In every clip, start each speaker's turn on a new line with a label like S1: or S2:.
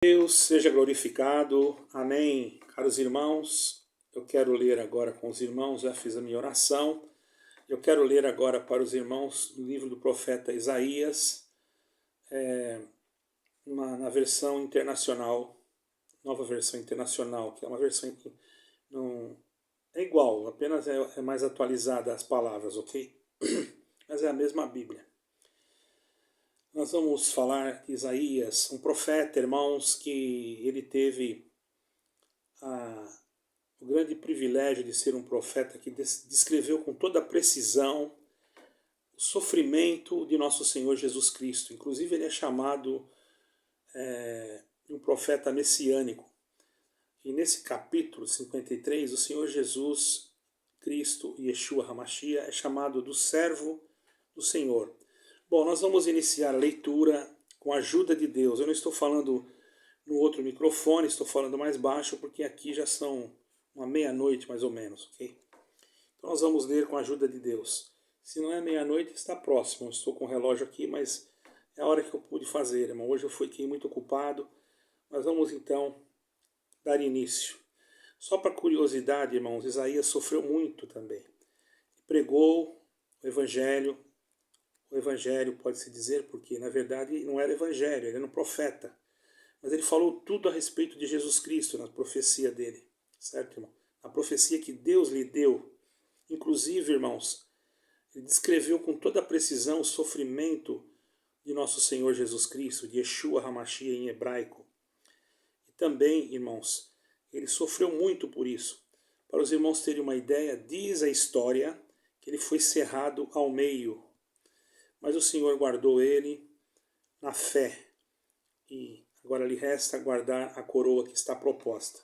S1: Deus seja glorificado, amém. Caros irmãos, eu quero ler agora com os irmãos, já fiz a minha oração, eu quero ler agora para os irmãos o livro do profeta Isaías, na versão internacional, nova versão internacional, que é uma versão que não é igual, apenas é mais atualizada as palavras, ok? Mas é a mesma Bíblia. Nós vamos falar de Isaías, um profeta, irmãos, que ele teve o grande privilégio de ser um profeta que descreveu com toda a precisão o sofrimento de nosso Senhor Jesus Cristo. Inclusive ele é chamado de um profeta messiânico. E nesse capítulo 53, o Senhor Jesus Cristo, Yeshua HaMashiach, é chamado do servo do Senhor. Bom, nós vamos iniciar a leitura com a ajuda de Deus. Eu não estou falando no outro microfone, estou falando mais baixo, porque aqui já são uma meia-noite mais ou menos, ok? Então nós vamos ler com a ajuda de Deus. Se não é meia-noite, está próximo. Eu estou com o relógio aqui, mas é a hora que eu pude fazer, irmão. Hoje eu fiquei muito ocupado, mas vamos então dar início. Só para curiosidade, irmãos, Isaías sofreu muito também. Pregou o Evangelho pode-se dizer, porque na verdade não era Evangelho, ele era um profeta. Mas ele falou tudo a respeito de Jesus Cristo na profecia dele, certo, irmão? A profecia que Deus lhe deu. Inclusive, irmãos, ele descreveu com toda a precisão o sofrimento de nosso Senhor Jesus Cristo, de Yeshua HaMashiach em hebraico. E também, irmãos, ele sofreu muito por isso. Para os irmãos terem uma ideia, diz a história que ele foi cerrado ao meio. Mas o Senhor guardou ele na fé. E agora lhe resta aguardar a coroa que está proposta.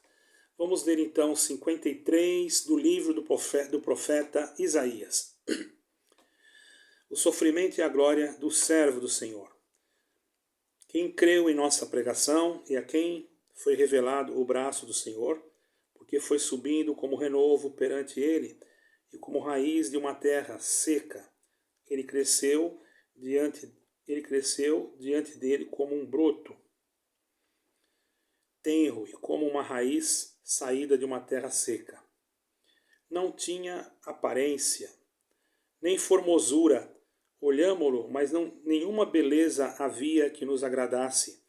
S1: Vamos ler então 53 do livro do profeta Isaías. O sofrimento e a glória do servo do Senhor. Quem creu em nossa pregação e a quem foi revelado o braço do Senhor, porque foi subindo como renovo perante ele e como raiz de uma terra seca. Ele cresceu diante dele como um broto tenro e como uma raiz saída de uma terra seca. Não tinha aparência, nem formosura. Olhámo-lo, mas nenhuma beleza havia que nos agradasse.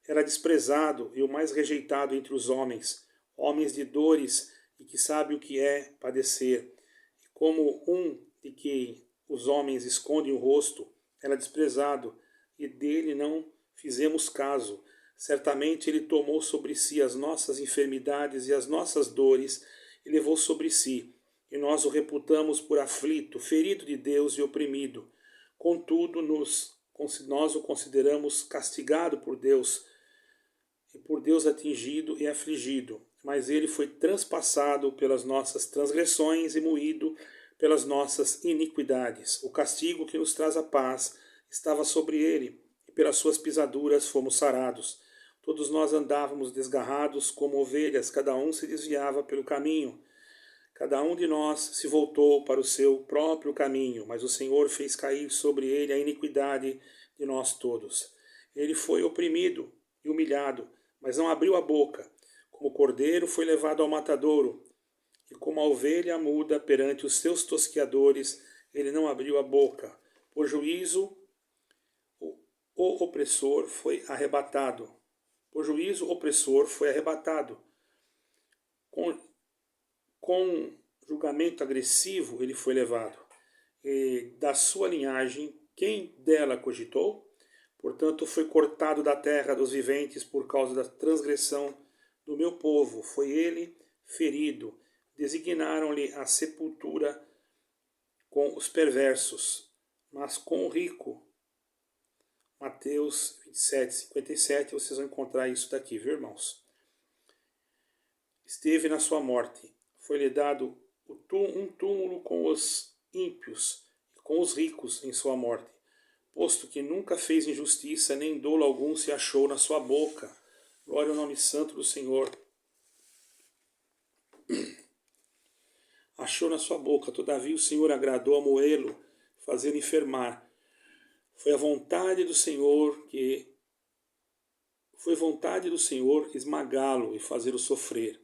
S1: Era desprezado e o mais rejeitado entre os homens, homens de dores e que sabe o que é padecer. E como um de que os homens escondem o rosto, era desprezado, e dele não fizemos caso. Certamente ele tomou sobre si as nossas enfermidades e as nossas dores, e levou sobre si. E nós o reputamos por aflito, ferido de Deus e oprimido. Contudo, nós o consideramos castigado por Deus, e por Deus atingido e afligido. Mas ele foi transpassado pelas nossas transgressões e moído pelas nossas iniquidades. O castigo que nos traz a paz estava sobre ele, e pelas suas pisaduras fomos sarados. Todos nós andávamos desgarrados como ovelhas, cada um se desviava pelo caminho. Cada um de nós se voltou para o seu próprio caminho, mas o Senhor fez cair sobre ele a iniquidade de nós todos. Ele foi oprimido e humilhado, mas não abriu a boca. Como o cordeiro foi levado ao matadouro, e como a ovelha muda perante os seus tosqueadores, ele não abriu a boca. Por juízo, o opressor foi arrebatado. Por juízo, o opressor foi arrebatado. Com julgamento agressivo ele foi levado. E da sua linhagem, quem dela cogitou? Portanto, foi cortado da terra dos viventes por causa da transgressão do meu povo. Foi ele ferido. Designaram-lhe a sepultura com os perversos, mas com o rico. Mateus 27, 57, vocês vão encontrar isso daqui, viu, irmãos? Esteve na sua morte. Foi-lhe dado um túmulo com os ímpios e com os ricos em sua morte, posto que nunca fez injustiça, nem dolo algum se achou na sua boca. Glória ao nome santo do Senhor. Achou na sua boca, todavia o Senhor agradou a moê-lo, fazê-lo enfermar. Foi a vontade do Senhor que Foi vontade do Senhor esmagá-lo e fazê-lo sofrer.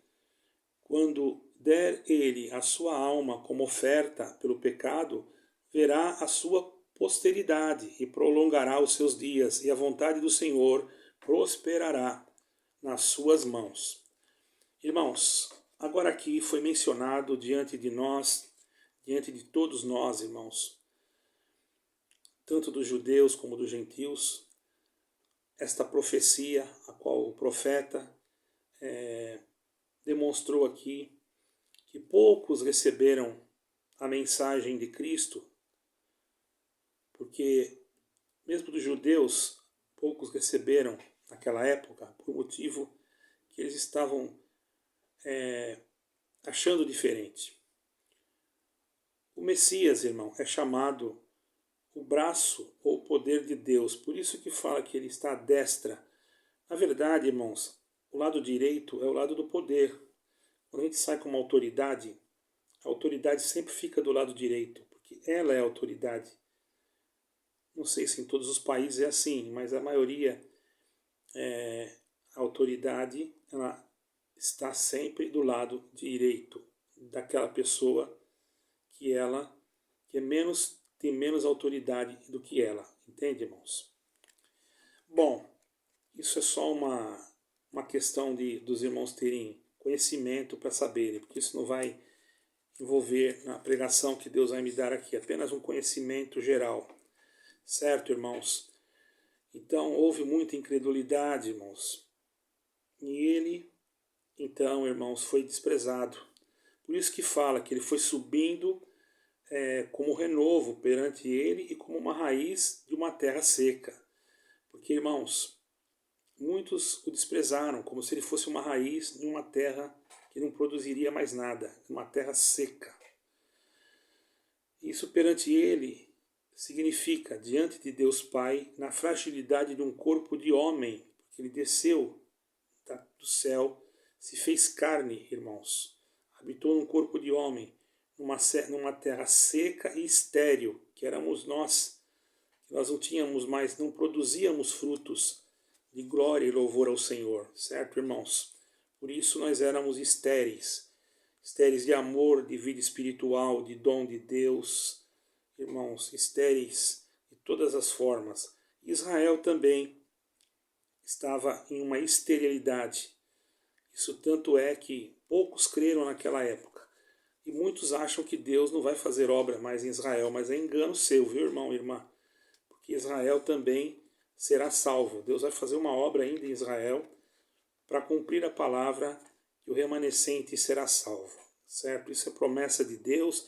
S1: Quando der ele a sua alma como oferta pelo pecado, verá a sua posteridade e prolongará os seus dias, e a vontade do Senhor prosperará nas suas mãos. Irmãos, agora aqui foi mencionado diante de nós, diante de todos nós, irmãos, tanto dos judeus como dos gentios, esta profecia a qual o profeta demonstrou aqui, que poucos receberam a mensagem de Cristo, porque mesmo dos judeus, poucos receberam naquela época, por motivo que eles estavam achando diferente. O Messias, irmão, é chamado o braço ou o poder de Deus, por isso que fala que ele está à destra. Na verdade, irmãos, o lado direito é o lado do poder. Quando a gente sai com uma autoridade, a autoridade sempre fica do lado direito, porque ela é a autoridade. Não sei se em todos os países é assim, mas a maioria, a autoridade, ela está sempre do lado direito daquela pessoa que tem menos autoridade do que ela. Entende, irmãos? Bom, isso é só uma questão dos irmãos terem conhecimento para saberem, porque isso não vai envolver na pregação que Deus vai me dar aqui, apenas um conhecimento geral. Certo, irmãos? Então, houve muita incredulidade, irmãos. E ele, então, irmãos, foi desprezado. Por isso que fala que ele foi subindo como renovo perante ele e como uma raiz de uma terra seca. Porque, irmãos, muitos o desprezaram, como se ele fosse uma raiz de uma terra que não produziria mais nada, uma terra seca. Isso perante ele significa, diante de Deus Pai, na fragilidade de um corpo de homem, porque ele desceu do céu, se fez carne, irmãos, habitou num corpo de homem, numa terra seca e estéril, que éramos nós, que nós não tínhamos mais, não produzíamos frutos de glória e louvor ao Senhor, certo, irmãos? Por isso nós éramos estéreis de amor, de vida espiritual, de dom de Deus, irmãos, estéreis de todas as formas. Israel também estava em uma esterilidade. Isso tanto é que poucos creram naquela época. E muitos acham que Deus não vai fazer obra mais em Israel, mas é engano seu, viu, irmão e irmã? Porque Israel também será salvo. Deus vai fazer uma obra ainda em Israel para cumprir a palavra que o remanescente será salvo, certo? Isso é promessa de Deus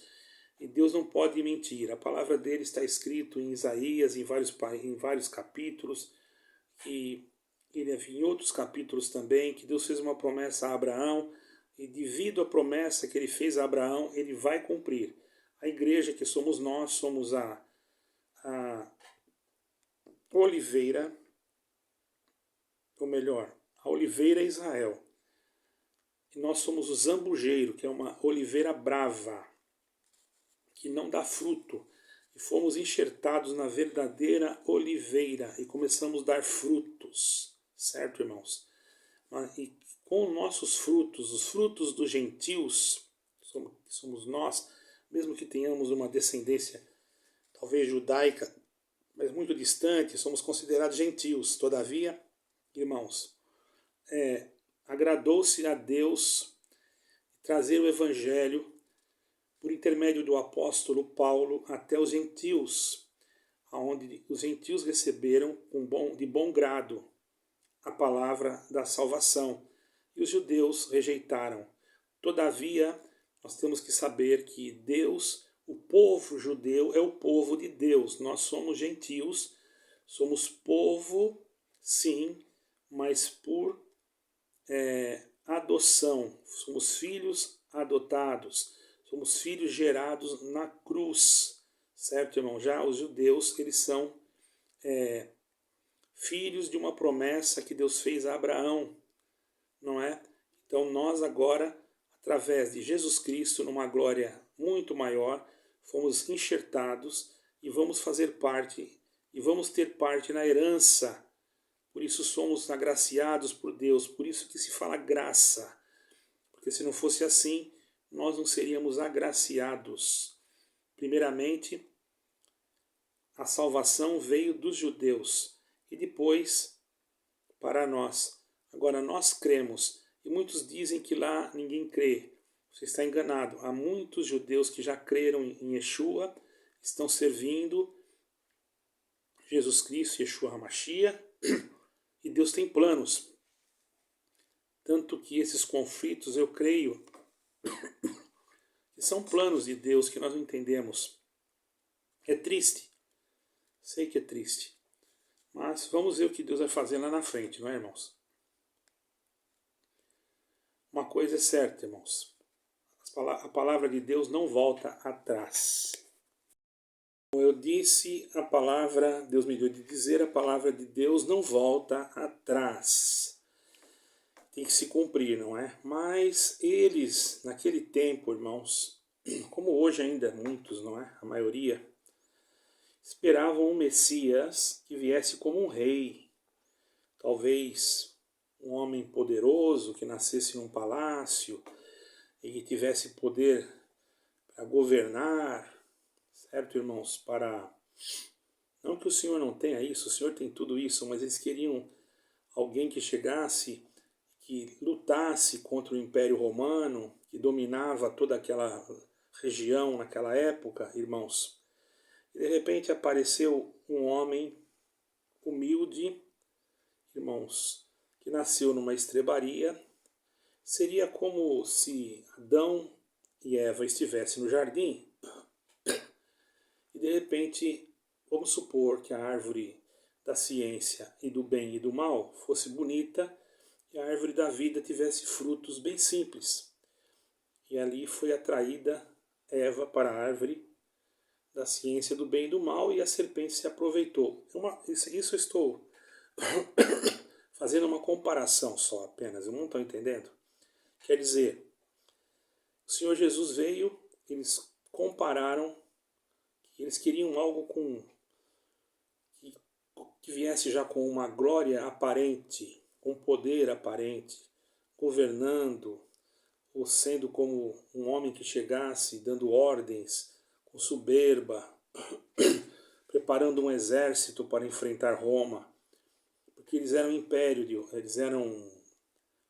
S1: e Deus não pode mentir. A palavra dele está escrito em Isaías, em vários capítulos, e em outros capítulos também, que Deus fez uma promessa a Abraão, e devido à promessa que ele fez a Abraão, ele vai cumprir. A igreja que somos nós, somos a oliveira, ou melhor, a oliveira Israel. E nós somos o zambujeiro, que é uma oliveira brava, que não dá fruto. E fomos enxertados na verdadeira oliveira e começamos a dar frutos. Certo, irmãos? E com nossos frutos, os frutos dos gentios, que somos nós, mesmo que tenhamos uma descendência talvez judaica, mas muito distante, somos considerados gentios. Todavia, irmãos, agradou-se a Deus trazer o Evangelho por intermédio do apóstolo Paulo até os gentios, onde os gentios receberam de bom grado a palavra da salvação e os judeus rejeitaram. Todavia, nós temos que saber que Deus, o povo judeu é o povo de Deus. Nós somos gentios, somos povo, sim, mas por adoção. Somos filhos adotados, somos filhos gerados na cruz, certo, irmão? Já os judeus, eles são filhos de uma promessa que Deus fez a Abraão, não é? Então nós agora, através de Jesus Cristo, numa glória muito maior, fomos enxertados e vamos fazer parte, e vamos ter parte na herança, por isso somos agraciados por Deus, por isso que se fala graça, porque se não fosse assim, nós não seríamos agraciados. Primeiramente, a salvação veio dos judeus e depois para nós. Agora nós cremos, e muitos dizem que lá ninguém crê. Você está enganado. Há muitos judeus que já creram em Yeshua, estão servindo Jesus Cristo, Yeshua HaMashiach, e Deus tem planos. Tanto que esses conflitos, eu creio, que são planos de Deus que nós não entendemos. É triste. Sei que é triste. Mas vamos ver o que Deus vai fazer lá na frente, não é, irmãos? Uma coisa é certa, irmãos. A palavra de Deus não volta atrás. Como eu disse, a palavra, Deus me deu de dizer, a palavra de Deus não volta atrás. Tem que se cumprir, não é? Mas eles, naquele tempo, irmãos, como hoje ainda muitos, não é? A maioria, esperavam um Messias que viesse como um rei. Talvez um homem poderoso que nascesse num palácio e que tivesse poder para governar, certo, irmãos? Não que o Senhor não tenha isso, o Senhor tem tudo isso, mas eles queriam alguém que chegasse, que lutasse contra o Império Romano, que dominava toda aquela região naquela época, irmãos. E de repente apareceu um homem humilde, irmãos, que nasceu numa estrebaria. Seria como se Adão e Eva estivessem no jardim e de repente, vamos supor que a árvore da ciência e do bem e do mal fosse bonita e a árvore da vida tivesse frutos bem simples. E ali foi atraída Eva para a árvore da ciência do bem e do mal e a serpente se aproveitou. Isso eu estou fazendo uma comparação só apenas, eu não estou entendendo. Quer dizer, o Senhor Jesus veio, eles compararam, eles queriam algo que viesse já com uma glória aparente, com poder aparente, governando, ou sendo como um homem que chegasse dando ordens, com soberba, preparando um exército para enfrentar Roma, porque eles eram império, eles eram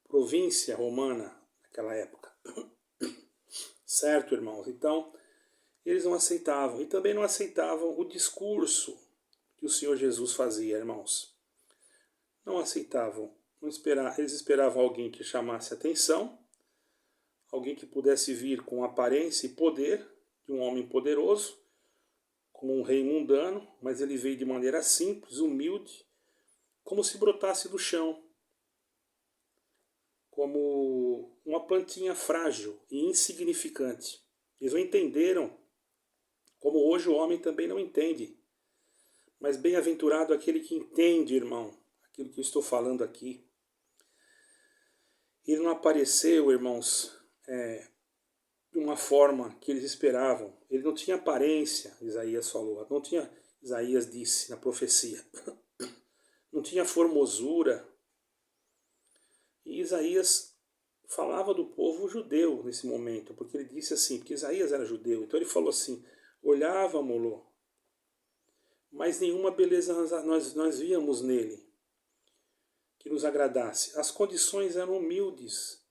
S1: província romana naquela época. Certo, irmãos? Então, eles não aceitavam. E também não aceitavam o discurso que o Senhor Jesus fazia, irmãos. Não aceitavam. Eles esperavam alguém que chamasse atenção, alguém que pudesse vir com aparência e poder de um homem poderoso, como um rei mundano, mas ele veio de maneira simples, humilde, como se brotasse do chão, como uma plantinha frágil e insignificante. Eles não entenderam, como hoje o homem também não entende. Mas bem-aventurado aquele que entende, irmão, aquilo que eu estou falando aqui. Ele não apareceu, irmãos, de uma forma que eles esperavam. Ele não tinha aparência, Isaías falou, não tinha, Isaías disse na profecia, não tinha formosura. E Isaías falava do povo judeu nesse momento, porque ele disse assim, porque Isaías era judeu, então ele falou assim, olhávamos-lo, mas nenhuma beleza nós víamos nele que nos agradasse. As condições eram humildes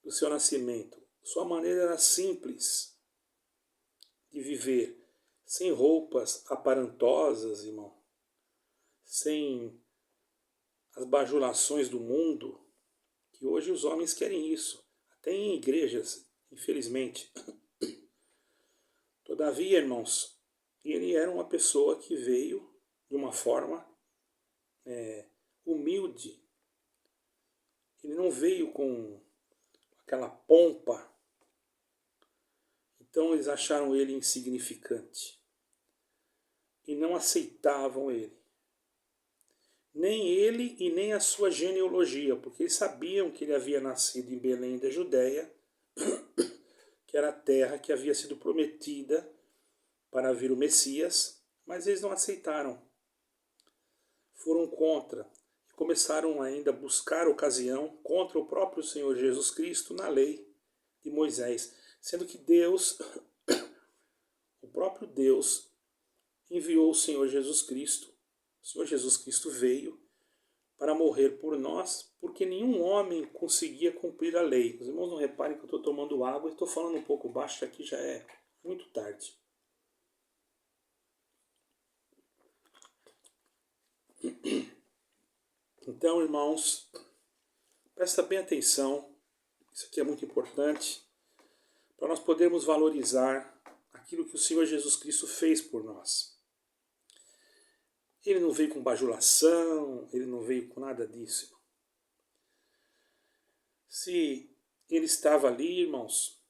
S1: do seu nascimento. Sua maneira era simples de viver, sem roupas aparentosas, irmão, sem as bajulações do mundo, que hoje os homens querem isso, até em igrejas, infelizmente. Todavia, irmãos, ele era uma pessoa que veio de uma forma humilde. Ele não veio com aquela pompa. Então eles acharam ele insignificante e não aceitavam ele. Nem ele e nem a sua genealogia, porque eles sabiam que ele havia nascido em Belém da Judéia, que era a terra que havia sido prometida para vir o Messias, mas eles não aceitaram. Foram contra. começaram ainda a buscar ocasião contra o próprio Senhor Jesus Cristo na lei de Moisés, sendo que Deus, o próprio Deus, enviou o Senhor Jesus Cristo. O Senhor Jesus Cristo veio para morrer por nós, porque nenhum homem conseguia cumprir a lei. Os irmãos não reparem que eu estou tomando água e estou falando um pouco baixo, aqui já é muito tarde. Então, irmãos, presta bem atenção, isso aqui é muito importante, para nós podermos valorizar aquilo que o Senhor Jesus Cristo fez por nós. Ele não veio com bajulação, ele não veio com nada disso. Se ele estava ali, irmãos,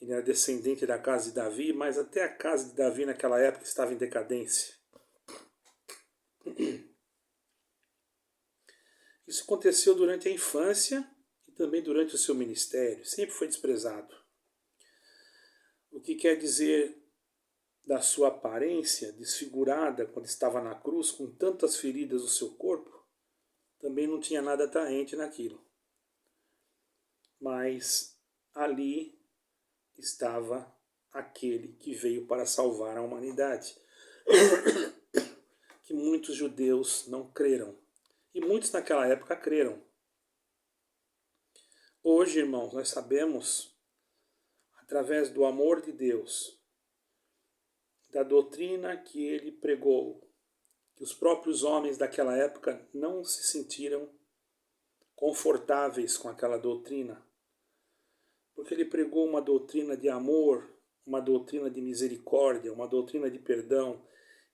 S1: ele era descendente da casa de Davi, mas até a casa de Davi naquela época estava em decadência. Isso aconteceu durante a infância e também durante o seu ministério. Sempre foi desprezado. O que quer dizer da sua aparência desfigurada quando estava na cruz, com tantas feridas no seu corpo, também não tinha nada atraente naquilo. Mas ali estava aquele que veio para salvar a humanidade, que muitos judeus não creram. E muitos naquela época creram. Hoje, irmãos, nós sabemos, através do amor de Deus, da doutrina que ele pregou, que os próprios homens daquela época não se sentiram confortáveis com aquela doutrina, porque ele pregou uma doutrina de amor, uma doutrina de misericórdia, uma doutrina de perdão.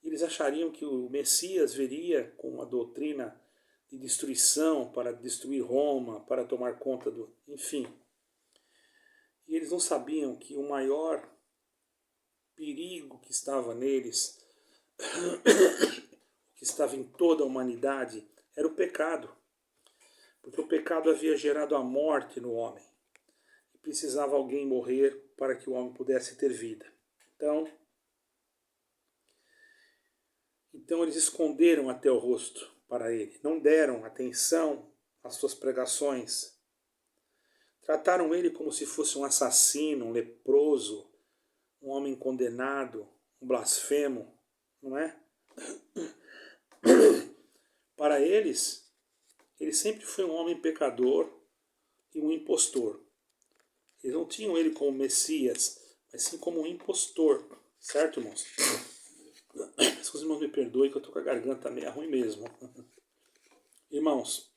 S1: Eles achariam que o Messias viria com uma doutrina de destruição, para destruir Roma, para tomar conta do... Enfim. E eles não sabiam que o maior perigo que estava neles, que estava em toda a humanidade, era o pecado. Porque o pecado havia gerado a morte no homem. E precisava alguém morrer para que o homem pudesse ter vida. Então eles esconderam até o rosto para ele, não deram atenção às suas pregações. Trataram ele como se fosse um assassino, um leproso, um homem condenado, um blasfemo, não é? Para eles, ele sempre foi um homem pecador e um impostor. Eles não tinham ele como Messias, mas sim como um impostor, certo, irmãos? Se os irmãos me perdoem que eu estou com a garganta meio ruim mesmo. Irmãos,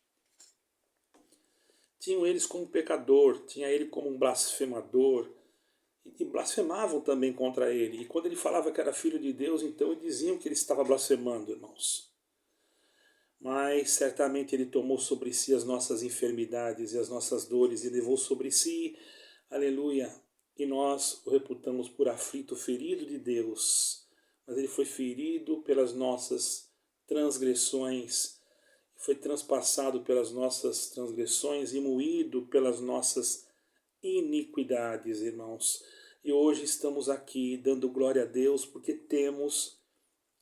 S1: tinham eles como pecador, tinha ele como um blasfemador, e blasfemavam também contra ele. E quando ele falava que era filho de Deus, então eles diziam que ele estava blasfemando, irmãos. Mas certamente ele tomou sobre si as nossas enfermidades e as nossas dores e levou sobre si, aleluia, e nós o reputamos por aflito, ferido de Deus. Mas ele foi ferido pelas nossas transgressões, foi transpassado pelas nossas transgressões e moído pelas nossas iniquidades, irmãos. E hoje estamos aqui dando glória a Deus porque temos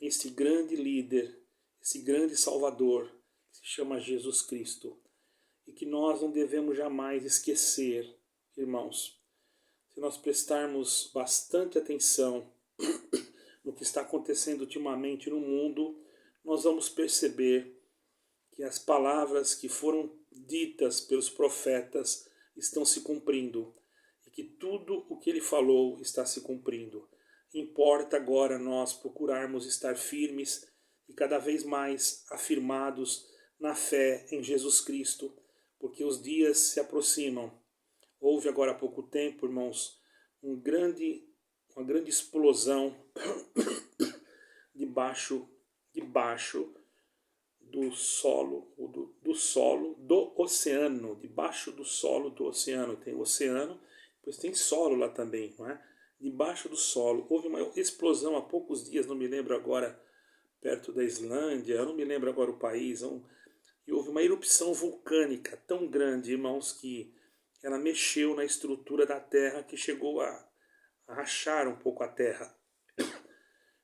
S1: este grande líder, esse grande Salvador, que se chama Jesus Cristo. E que nós não devemos jamais esquecer, irmãos. Se nós prestarmos bastante atenção no que está acontecendo ultimamente no mundo, nós vamos perceber que as palavras que foram ditas pelos profetas estão se cumprindo e que tudo o que ele falou está se cumprindo. Importa agora nós procurarmos estar firmes e cada vez mais afirmados na fé em Jesus Cristo, porque os dias se aproximam. Houve agora há pouco tempo, irmãos, uma grande explosão debaixo do solo do oceano, debaixo do solo do oceano. Tem oceano, depois tem solo lá também, não é? Debaixo do solo. Houve uma explosão há poucos dias, não me lembro agora, perto da Islândia, eu não me lembro agora o país, e houve uma erupção vulcânica tão grande, irmãos, que ela mexeu na estrutura da Terra, que chegou a rachar um pouco a Terra.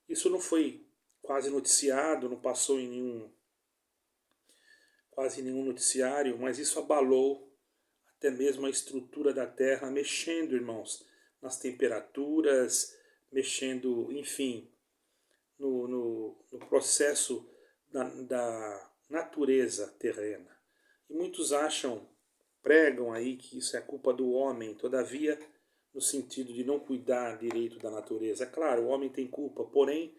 S1: Isso não foi quase noticiado, não passou em quase nenhum noticiário, mas isso abalou até mesmo a estrutura da Terra, mexendo, irmãos, nas temperaturas, mexendo, enfim, no processo da natureza terrena. E muitos pregam aí que isso é culpa do homem, todavia, no sentido de não cuidar direito da natureza. É claro, o homem tem culpa, porém,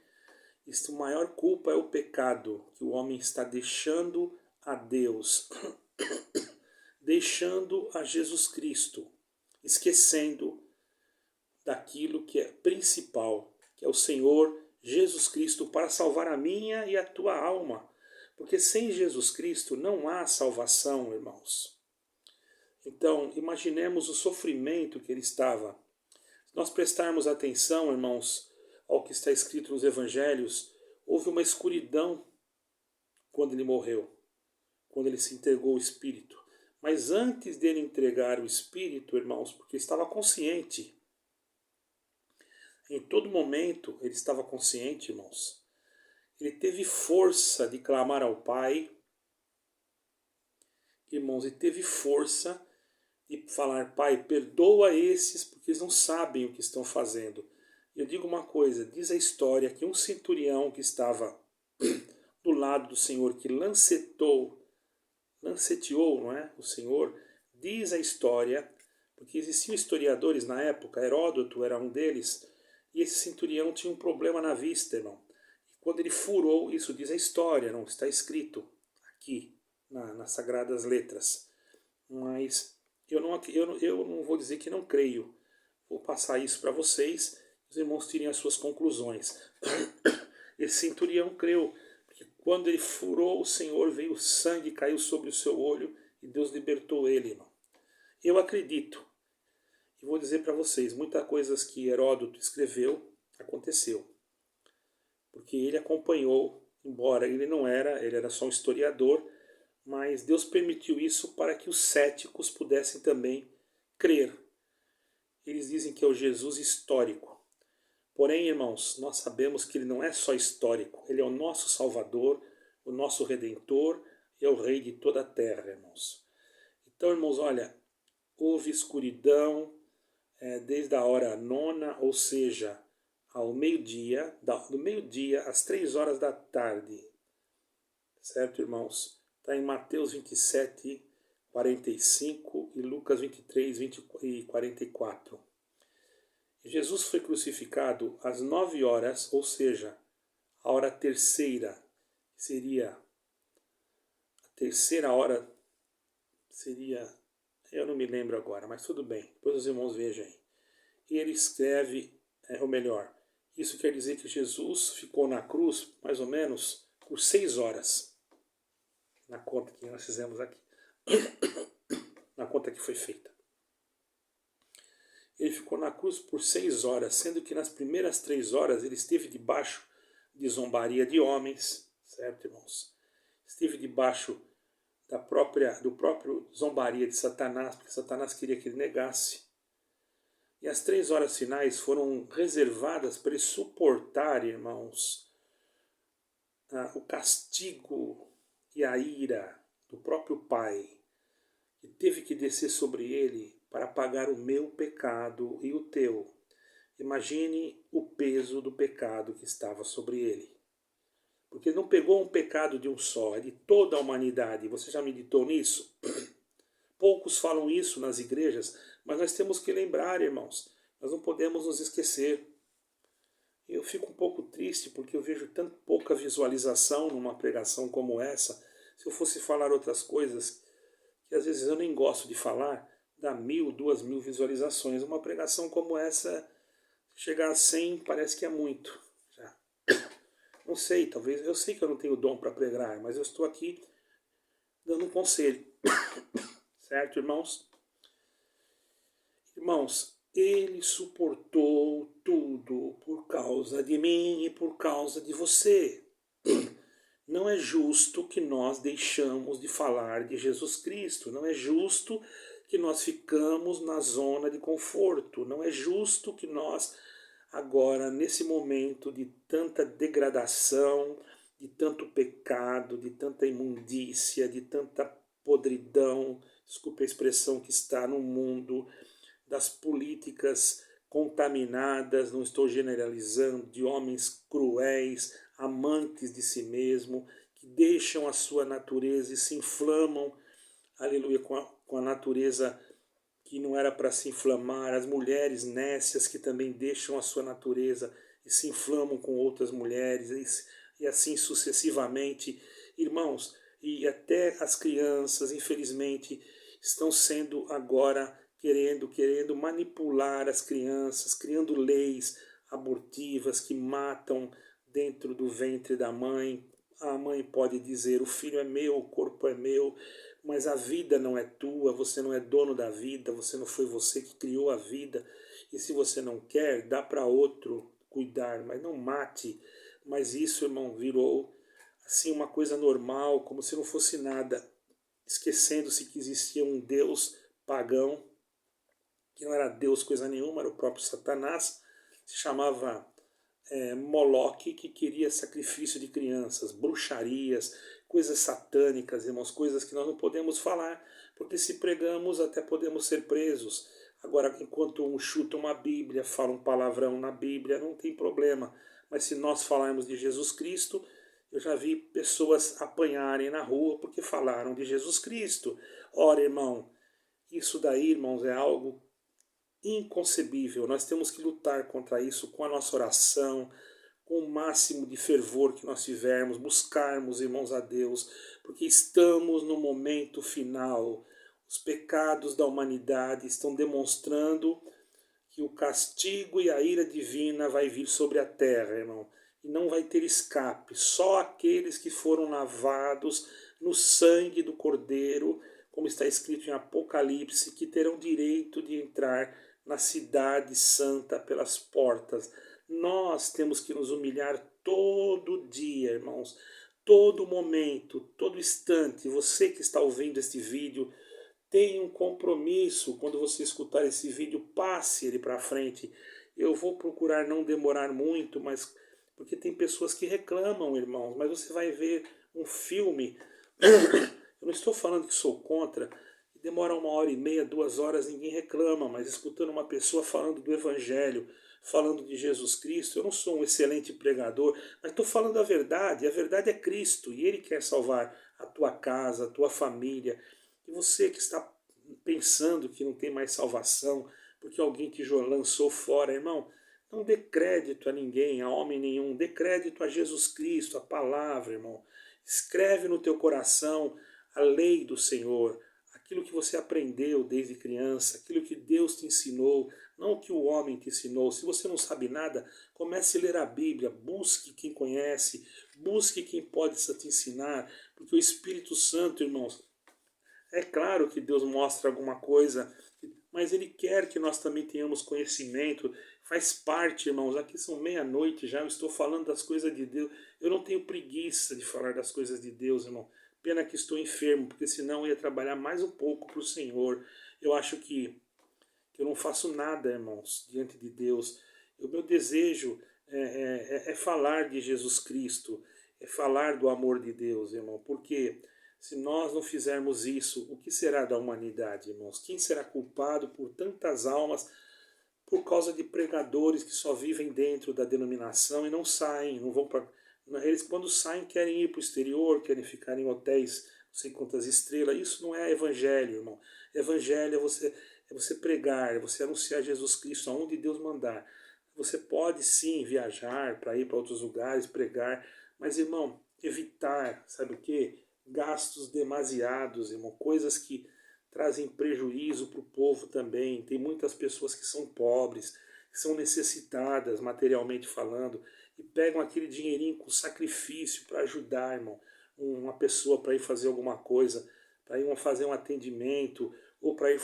S1: a maior culpa é o pecado que o homem está deixando a Deus, deixando a Jesus Cristo, esquecendo daquilo que é principal, que é o Senhor Jesus Cristo, para salvar a minha e a tua alma. Porque sem Jesus Cristo não há salvação, irmãos. Então, imaginemos o sofrimento que ele estava. Se nós prestarmos atenção, irmãos, ao que está escrito nos evangelhos, houve uma escuridão quando ele morreu, quando ele se entregou ao Espírito. Mas antes dele entregar o Espírito, irmãos, porque estava consciente, em todo momento ele estava consciente, irmãos, ele teve força de clamar ao Pai, irmãos, e teve força de falar: Pai, perdoa esses, porque eles não sabem o que estão fazendo. Eu digo uma coisa, diz a história que um centurião que estava do lado do Senhor, que lanceteou, não é? O Senhor, diz a história, porque existiam historiadores na época, Heródoto era um deles, e esse centurião tinha um problema na vista, irmão. E quando ele furou, isso diz a história, não está escrito aqui nas Sagradas Letras. Mas eu não vou dizer que não creio. Vou passar isso para vocês, os irmãos tirem as suas conclusões. Esse centurião creu, porque quando ele furou, o Senhor veio sangue, caiu sobre o seu olho e Deus libertou ele, irmão. Eu acredito, e vou dizer para vocês, muitas coisas que Heródoto escreveu aconteceu. Porque ele acompanhou, embora ele era só um historiador, mas Deus permitiu isso para que os céticos pudessem também crer. Eles dizem que é o Jesus histórico. Porém, irmãos, nós sabemos que ele não é só histórico, ele é o nosso Salvador, o nosso Redentor e é o Rei de toda a terra, irmãos. Então, irmãos, olha, houve escuridão desde a hora nona, ou seja, ao meio-dia, do meio-dia às 3 horas da tarde. Certo, irmãos? Está em Mateus 27, 45 e Lucas 23, 20 e 44. Jesus foi crucificado às 9 horas, ou seja, a hora terceira, seria a terceira hora, eu não me lembro agora, mas tudo bem, depois os irmãos vejam aí. E ele escreve, ou melhor, isso quer dizer que Jesus ficou na cruz, mais ou menos, por 6 horas, na conta que nós fizemos aqui, na conta que foi feita. Ele ficou na cruz por 6 horas, sendo que nas primeiras 3 horas ele esteve debaixo de zombaria de homens, certo, irmãos? Esteve debaixo do próprio zombaria de Satanás, porque Satanás queria que ele negasse. E as 3 horas finais foram reservadas para ele suportar, irmãos, o castigo e a ira do próprio Pai, que teve que descer sobre ele para pagar o meu pecado e o teu. Imagine o peso do pecado que estava sobre ele. Porque ele não pegou um pecado de um só, é de toda a humanidade. Você já meditou nisso? Poucos falam isso nas igrejas, mas nós temos que lembrar, irmãos. Nós não podemos nos esquecer. Eu fico um pouco triste porque eu vejo tão pouca visualização numa pregação como essa. Se eu fosse falar outras coisas que às vezes eu nem gosto de falar, dá 1.000, 2.000 visualizações. Uma pregação como essa, chegar a 100 parece que é muito. Já. Não sei, talvez, eu sei que eu não tenho dom para pregar, mas eu estou aqui dando um conselho. Certo, irmãos? Irmãos, ele suportou tudo por causa de mim e por causa de você. Não é justo que nós deixamos de falar de Jesus Cristo. Não é justo que nós ficamos na zona de conforto. Não é justo que nós, agora, nesse momento de tanta degradação, de tanto pecado, de tanta imundícia, de tanta podridão, desculpe a expressão, que está no mundo, das políticas contaminadas, não estou generalizando, de homens cruéis, amantes de si mesmo, que deixam a sua natureza e se inflamam, aleluia, com a natureza que não era para se inflamar, as mulheres nécias que também deixam a sua natureza e se inflamam com outras mulheres, e assim sucessivamente. Irmãos, e até as crianças, infelizmente, estão sendo agora querendo manipular as crianças, criando leis abortivas que matam dentro do ventre da mãe. A mãe pode dizer: o filho é meu, o corpo é meu, mas a vida não é tua, você não é dono da vida, você não foi você que criou a vida. E se você não quer, dá para outro cuidar, mas não mate. Mas isso, irmão, virou assim uma coisa normal, como se não fosse nada, esquecendo-se que existia um Deus pagão, que não era Deus coisa nenhuma, era o próprio Satanás, se chamava Moloque, que queria sacrifício de crianças, bruxarias, coisas satânicas, irmãos, coisas que nós não podemos falar, porque se pregamos até podemos ser presos. Agora, enquanto um chuta uma Bíblia, fala um palavrão na Bíblia, não tem problema. Mas se nós falarmos de Jesus Cristo, eu já vi pessoas apanharem na rua porque falaram de Jesus Cristo. Ora, irmão, isso daí, irmãos, é algo inconcebível. Nós temos que lutar contra isso com a nossa oração, com o máximo de fervor que nós tivermos, buscarmos, irmãos, a Deus, porque estamos no momento final. Os pecados da humanidade estão demonstrando que o castigo e a ira divina vai vir sobre a terra, irmão. E não vai ter escape. Só aqueles que foram lavados no sangue do Cordeiro, como está escrito em Apocalipse, que terão direito de entrar na cidade santa pelas portas. Nós temos que nos humilhar todo dia, irmãos. Todo momento, todo instante. Você que está ouvindo este vídeo, tenha um compromisso. Quando você escutar esse vídeo, passe ele para frente. Eu vou procurar não demorar muito, mas porque tem pessoas que reclamam, irmãos, mas você vai ver um filme. Eu não estou falando que sou contra, demora 1h30, 2 horas, ninguém reclama, mas escutando uma pessoa falando do Evangelho, falando de Jesus Cristo, eu não sou um excelente pregador, mas estou falando a verdade é Cristo, e Ele quer salvar a tua casa, a tua família. E você que está pensando que não tem mais salvação, porque alguém te lançou fora, irmão, não dê crédito a ninguém, a homem nenhum, dê crédito a Jesus Cristo, a palavra, irmão. Escreve no teu coração a lei do Senhor, aquilo que você aprendeu desde criança, aquilo que Deus te ensinou, não o que o homem te ensinou. Se você não sabe nada, comece a ler a Bíblia, busque quem conhece, busque quem pode te ensinar, porque o Espírito Santo, irmãos, é claro que Deus mostra alguma coisa, mas Ele quer que nós também tenhamos conhecimento. Faz parte, irmãos. Aqui são meia-noite já, eu estou falando das coisas de Deus. Eu não tenho preguiça de falar das coisas de Deus, irmão. Pena que estou enfermo, porque senão eu ia trabalhar mais um pouco para o Senhor. Eu acho que eu não faço nada, irmãos, diante de Deus. O meu desejo é falar de Jesus Cristo, é falar do amor de Deus, irmão, porque se nós não fizermos isso, o que será da humanidade, irmãos? Quem será culpado por tantas almas por causa de pregadores que só vivem dentro da denominação e não saem, não vão para... Eles, quando saem, querem ir para o exterior, querem ficar em hotéis, não sei quantas estrelas. Isso não é evangelho, irmão. Evangelho é você pregar, é você anunciar Jesus Cristo aonde Deus mandar. Você pode sim viajar para ir para outros lugares, pregar, mas, irmão, evitar, sabe o quê? Gastos demasiados, irmão, coisas que trazem prejuízo para o povo também. Tem muitas pessoas que são pobres, que são necessitadas materialmente falando, e pegam aquele dinheirinho com sacrifício para ajudar, irmão, uma pessoa para ir fazer alguma coisa, para ir fazer um atendimento, ou para ir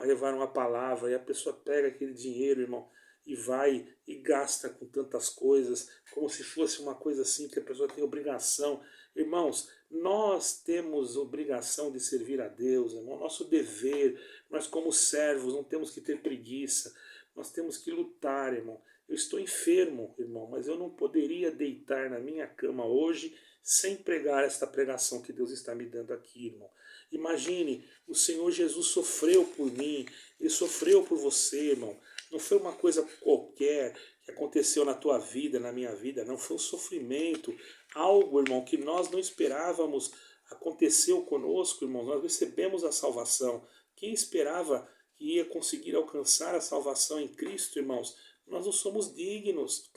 S1: levar uma palavra, e a pessoa pega aquele dinheiro, irmão, e vai e gasta com tantas coisas, como se fosse uma coisa assim que a pessoa tem obrigação. Irmãos, nós temos obrigação de servir a Deus, irmão, nosso dever. Nós, como servos, não temos que ter preguiça, nós temos que lutar, irmão. Eu estou enfermo, irmão, mas eu não poderia deitar na minha cama hoje sem pregar esta pregação que Deus está me dando aqui, irmão. Imagine, o Senhor Jesus sofreu por mim, Ele sofreu por você, irmão. Não foi uma coisa qualquer que aconteceu na tua vida, na minha vida, não. Foi um sofrimento, algo, irmão, que nós não esperávamos aconteceu conosco, irmão. Nós recebemos a salvação. Quem esperava que ia conseguir alcançar a salvação em Cristo, irmãos? Nós não somos dignos.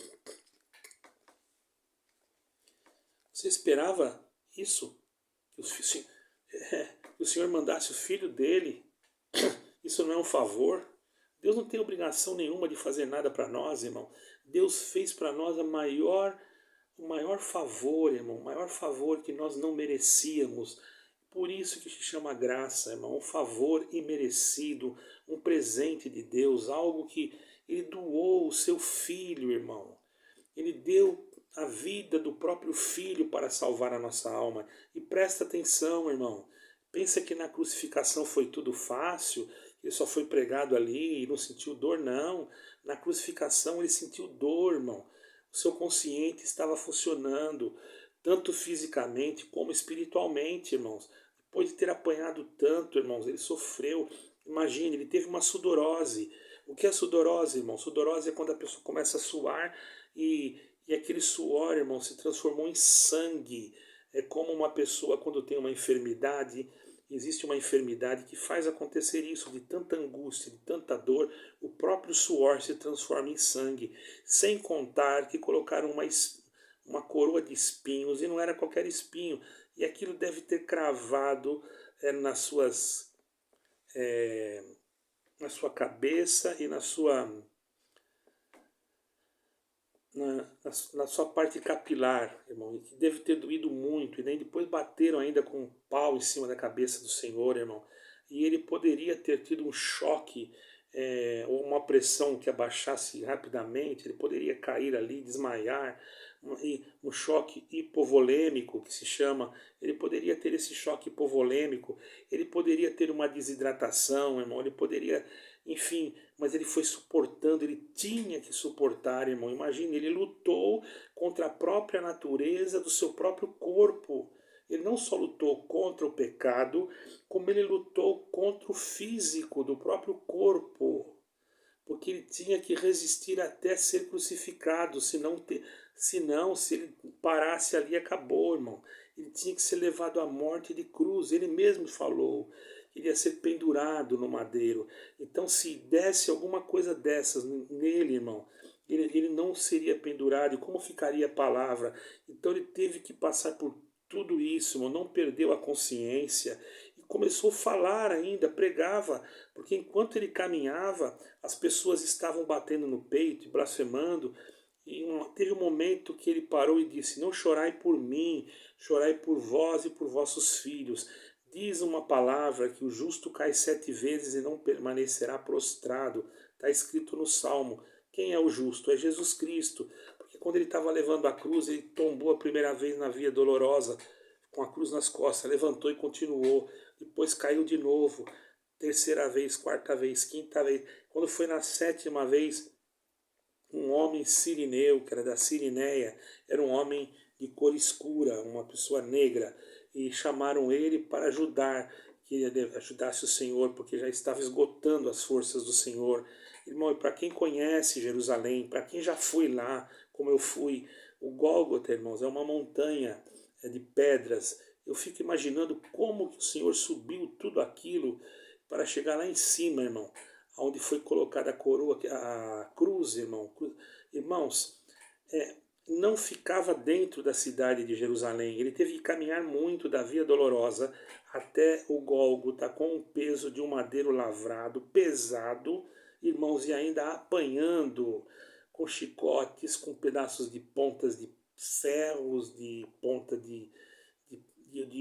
S1: Você esperava isso? Que o Senhor mandasse o filho dele? Isso não é um favor? Deus não tem obrigação nenhuma de fazer nada para nós, irmão. Deus fez para nós o maior favor, irmão, o maior favor que nós não merecíamos. Por isso que se chama graça, irmão, um favor imerecido, um presente de Deus, algo que Ele doou o seu Filho, irmão. Ele deu a vida do próprio Filho para salvar a nossa alma. E presta atenção, irmão. Pensa que na crucificação foi tudo fácil, ele só foi pregado ali e não sentiu dor, não. Na crucificação ele sentiu dor, irmão. O seu consciente estava funcionando, tanto fisicamente como espiritualmente, irmãos. Depois de ter apanhado tanto, irmãos, ele sofreu. Imagine, ele teve uma sudorose. O que é sudorose, irmão? Sudorose é quando a pessoa começa a suar e aquele suor, irmão, se transformou em sangue. É como uma pessoa quando tem uma enfermidade, existe uma enfermidade que faz acontecer isso, de tanta angústia, de tanta dor, o próprio suor se transforma em sangue. Sem contar que colocaram uma coroa de espinhos, e não era qualquer espinho, e aquilo deve ter cravado na sua cabeça e na sua parte capilar, irmão, que deve ter doído muito, e nem depois bateram ainda com um pau em cima da cabeça do Senhor, irmão, e ele poderia ter tido um choque, ou uma pressão que abaixasse rapidamente, ele poderia cair ali, desmaiar, um choque hipovolêmico, que se chama, ele poderia ter esse choque hipovolêmico, ele poderia ter uma desidratação, irmão, ele poderia, enfim, mas ele foi suportando, ele tinha que suportar, irmão. Imagine, ele lutou contra a própria natureza do seu próprio corpo. Ele não só lutou contra o pecado, como ele lutou contra o físico do próprio corpo. Porque ele tinha que resistir até ser crucificado, senão, se ele parasse ali, acabou, irmão. Ele tinha que ser levado à morte de cruz. Ele mesmo falou que ele ia ser pendurado no madeiro. Então, se desse alguma coisa dessas nele, irmão, ele não seria pendurado. E como ficaria a palavra? Então, ele teve que passar por tudo isso, irmão. Não perdeu a consciência. E começou a falar ainda, pregava. Porque enquanto ele caminhava, as pessoas estavam batendo no peito e blasfemando. E teve um momento que ele parou e disse: não chorai por mim, chorai por vós e por vossos filhos. Diz uma palavra que o justo cai 7 vezes e não permanecerá prostrado. Está escrito no Salmo. Quem é o justo? É Jesus Cristo. Porque quando ele estava levando a cruz, ele tombou a primeira vez na via dolorosa, com a cruz nas costas, levantou e continuou. Depois caiu de novo. Terceira vez, quarta vez, quinta vez. Quando foi na 7ª vez, um homem sirineu, que era da Sirineia, era um homem de cor escura, uma pessoa negra, e chamaram ele para ajudar, que ele ajudasse o Senhor, porque já estava esgotando as forças do Senhor. Irmão, e para quem conhece Jerusalém, para quem já foi lá, como eu fui, o Gólgota, irmãos, é uma montanha de pedras. Eu fico imaginando como que o Senhor subiu tudo aquilo para chegar lá em cima, irmão, onde foi colocada a coroa, a cruz, irmão. Irmãos, não ficava dentro da cidade de Jerusalém. Ele teve que caminhar muito da Via Dolorosa até o Gólgota, com o peso de um madeiro lavrado, pesado, irmãos, e ainda apanhando com chicotes, com pedaços de pontas de ferros, de ponta de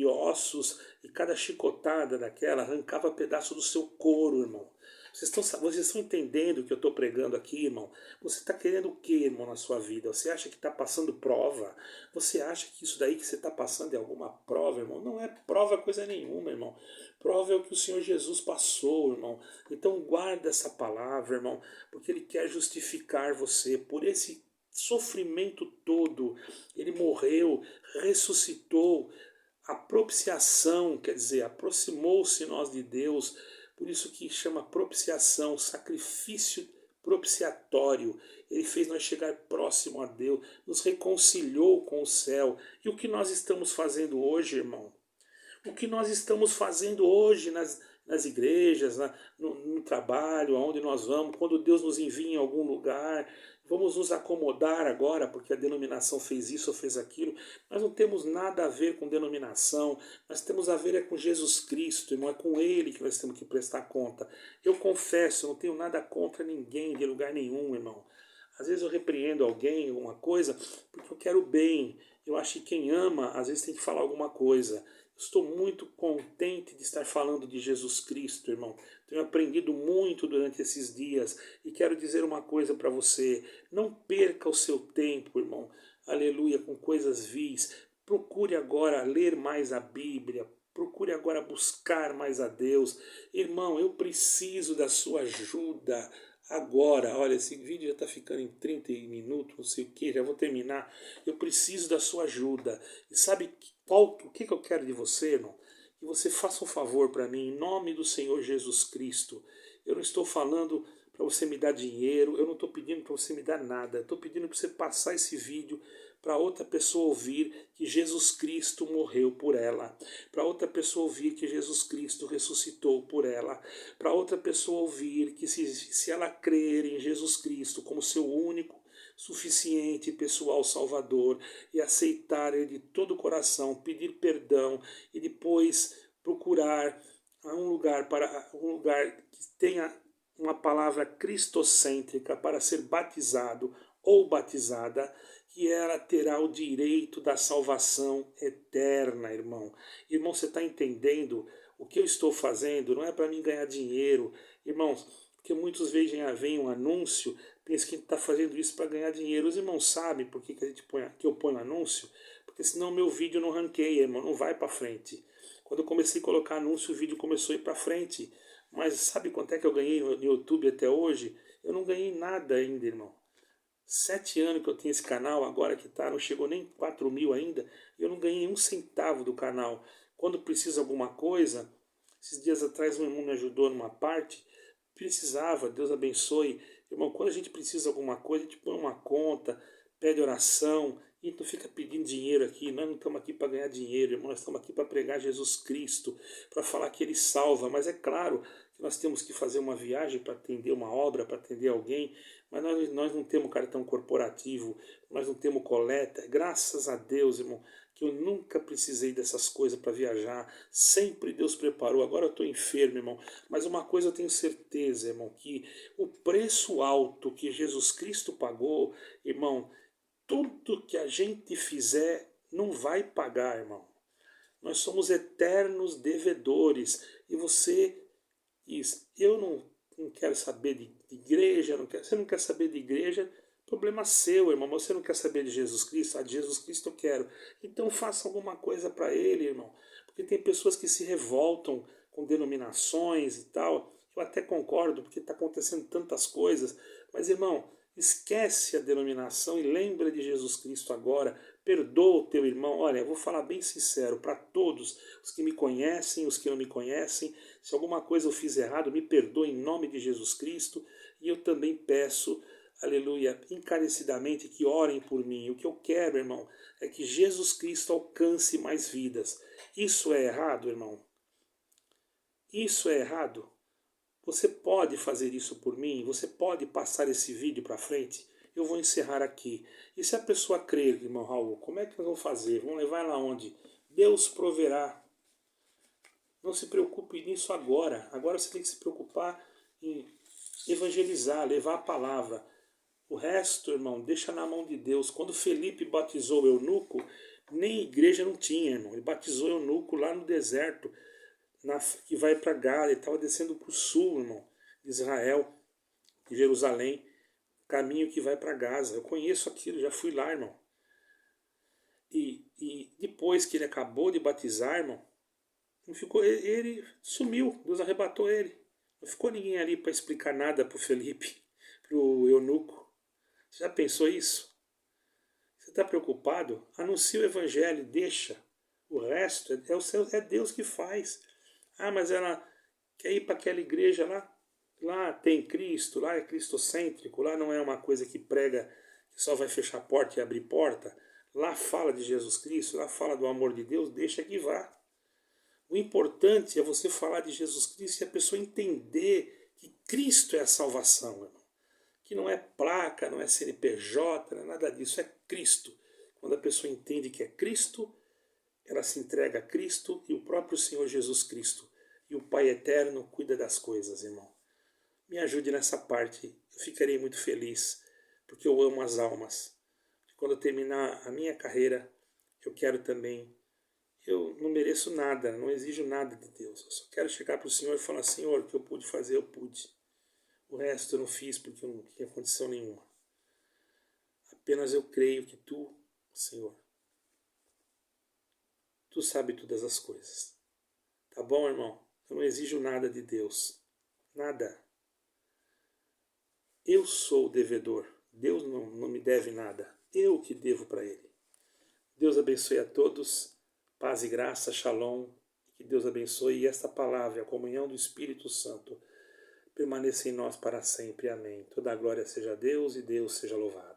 S1: ossos, e cada chicotada daquela arrancava pedaço do seu couro, irmão. Vocês estão entendendo o que eu estou pregando aqui, irmão? Você está querendo o que, irmão, na sua vida? Você acha que está passando prova? Você acha que isso daí que você está passando é alguma prova, irmão? Não é prova coisa nenhuma, irmão. Prova é o que o Senhor Jesus passou, irmão. Então guarda essa palavra, irmão, porque Ele quer justificar você. Por esse sofrimento todo, ele morreu, ressuscitou, a propiciação, quer dizer, aproximou-se nós de Deus, por isso que chama propiciação, sacrifício propiciatório. Ele fez nós chegar próximo a Deus, nos reconciliou com o céu. E o que nós estamos fazendo hoje, irmão? O que nós estamos fazendo hoje nas igrejas, no trabalho, aonde nós vamos, quando Deus nos envia em algum lugar, vamos nos acomodar agora, porque a denominação fez isso ou fez aquilo. Nós não temos nada a ver com denominação, nós temos a ver é com Jesus Cristo, irmão, é com Ele que nós temos que prestar conta. Eu confesso, eu não tenho nada contra ninguém, de lugar nenhum, irmão. Às vezes eu repreendo alguém, alguma coisa, porque eu quero bem. Eu acho que quem ama, às vezes tem que falar alguma coisa. Estou muito contente de estar falando de Jesus Cristo, irmão. Tenho aprendido muito durante esses dias e quero dizer uma coisa para você. Não perca o seu tempo, irmão. Aleluia, com coisas vis. Procure agora ler mais a Bíblia. Procure agora buscar mais a Deus. Irmão, eu preciso da sua ajuda agora. Olha, esse vídeo já está ficando em 30 minutos, não sei o que, já vou terminar. Eu preciso da sua ajuda. E sabe o que eu quero de você, irmão? Que você faça um favor para mim, em nome do Senhor Jesus Cristo. Eu não estou falando para você me dar dinheiro, eu não estou pedindo para você me dar nada. Estou pedindo para você passar esse vídeo para outra pessoa ouvir que Jesus Cristo morreu por ela, para outra pessoa ouvir que Jesus Cristo ressuscitou por ela, para outra pessoa ouvir que se ela crer em Jesus Cristo como seu único, suficiente pessoal salvador e aceitar ele de todo o coração, pedir perdão e depois procurar um lugar que tenha uma palavra cristocêntrica para ser batizado ou batizada, que ela terá o direito da salvação eterna, irmão. Irmão, você está entendendo? O que eu estou fazendo não é para mim ganhar dinheiro, irmãos, porque muitos veem um anúncio, pensam que a gente está fazendo isso para ganhar dinheiro. Os irmãos sabem por que eu ponho anúncio? Porque senão meu vídeo não ranqueia, irmão, não vai para frente. Quando eu comecei a colocar anúncio, o vídeo começou a ir para frente. Mas sabe quanto é que eu ganhei no YouTube até hoje? Eu não ganhei nada ainda, irmão. 7 anos que eu tenho esse canal, agora que tá, não chegou nem 4 mil ainda, e eu não ganhei um centavo do canal. Quando precisa alguma coisa, esses dias atrás um irmão me ajudou numa parte, precisava, Deus abençoe. Irmão, quando a gente precisa de alguma coisa, a gente põe uma conta, pede oração, e não fica pedindo dinheiro aqui. Nós não estamos aqui para ganhar dinheiro, irmão, nós estamos aqui para pregar Jesus Cristo, para falar que Ele salva. Mas é claro que nós temos que fazer uma viagem para atender uma obra, para atender alguém, mas nós não temos cartão corporativo, nós não temos coleta. Graças a Deus, irmão, que eu nunca precisei dessas coisas para viajar, sempre Deus preparou. Agora eu estou enfermo, irmão, mas uma coisa eu tenho certeza, irmão, que o preço alto que Jesus Cristo pagou, irmão, tudo que a gente fizer não vai pagar, irmão. Nós somos eternos devedores. E você diz, eu não quero saber de igreja, você não quer saber de igreja, problema seu, irmão. Você não quer saber de Jesus Cristo? Ah, de Jesus Cristo eu quero. Então faça alguma coisa para Ele, irmão. Porque tem pessoas que se revoltam com denominações e tal. Eu até concordo, porque está acontecendo tantas coisas. Mas, irmão, esquece a denominação e lembra de Jesus Cristo agora. Perdoa o teu irmão. Olha, eu vou falar bem sincero para todos, os que me conhecem, os que não me conhecem. Se alguma coisa eu fiz errado, me perdoe em nome de Jesus Cristo. E eu também peço, aleluia, encarecidamente que orem por mim. O que eu quero, irmão, é que Jesus Cristo alcance mais vidas. Isso é errado, irmão? Isso é errado? Você pode fazer isso por mim? Você pode passar esse vídeo para frente? Eu vou encerrar aqui. E se a pessoa crer, irmão Raul, como é que nós vamos fazer? Vamos levar ela onde? Deus proverá. Não se preocupe nisso agora. Agora você tem que se preocupar em evangelizar, levar a palavra. O resto, irmão, deixa na mão de Deus. Quando Felipe batizou o eunuco, nem igreja não tinha, irmão. Ele batizou o eunuco lá no deserto, que vai para Gaza. Ele estava descendo para o sul, irmão, de Israel, de Jerusalém, caminho que vai para Gaza. Eu conheço aquilo, já fui lá, irmão. E depois que ele acabou de batizar, irmão, não ficou, ele sumiu, Deus arrebatou ele. Não ficou ninguém ali para explicar nada para o Felipe, para o eunuco. Você já pensou isso? está preocupado? Anuncia o evangelho, deixa. O resto é Deus que faz. Ah, mas ela quer ir para aquela igreja lá. Lá tem Cristo, lá é cristocêntrico, lá não é uma coisa que prega que só vai fechar a porta e abrir porta. Lá fala de Jesus Cristo, lá fala do amor de Deus, deixa que vá. O importante é você falar de Jesus Cristo e a pessoa entender que Cristo é a salvação, irmão. Que não é placa, não é CNPJ, não é nada disso, é Cristo. Quando a pessoa entende que é Cristo, ela se entrega a Cristo e o próprio Senhor Jesus Cristo. E o Pai Eterno cuida das coisas, irmão. Me ajude nessa parte, eu ficarei muito feliz, porque eu amo as almas. Quando eu terminar a minha carreira, eu quero também. Eu não mereço nada, não exijo nada de Deus. Eu só quero chegar para o Senhor e falar: Senhor, o que eu pude fazer, eu pude. O resto eu não fiz porque eu não tinha condição nenhuma. Apenas eu creio que Tu, Senhor, Tu sabe todas as coisas. Tá bom, irmão? Eu não exijo nada de Deus. Nada. Eu sou o devedor. Deus não me deve nada. Eu que devo para Ele. Deus abençoe a todos. Paz e graça, shalom. Que Deus abençoe. E esta palavra, a comunhão do Espírito Santo, permaneça em nós para sempre. Amém. Toda a glória seja a Deus e Deus seja louvado.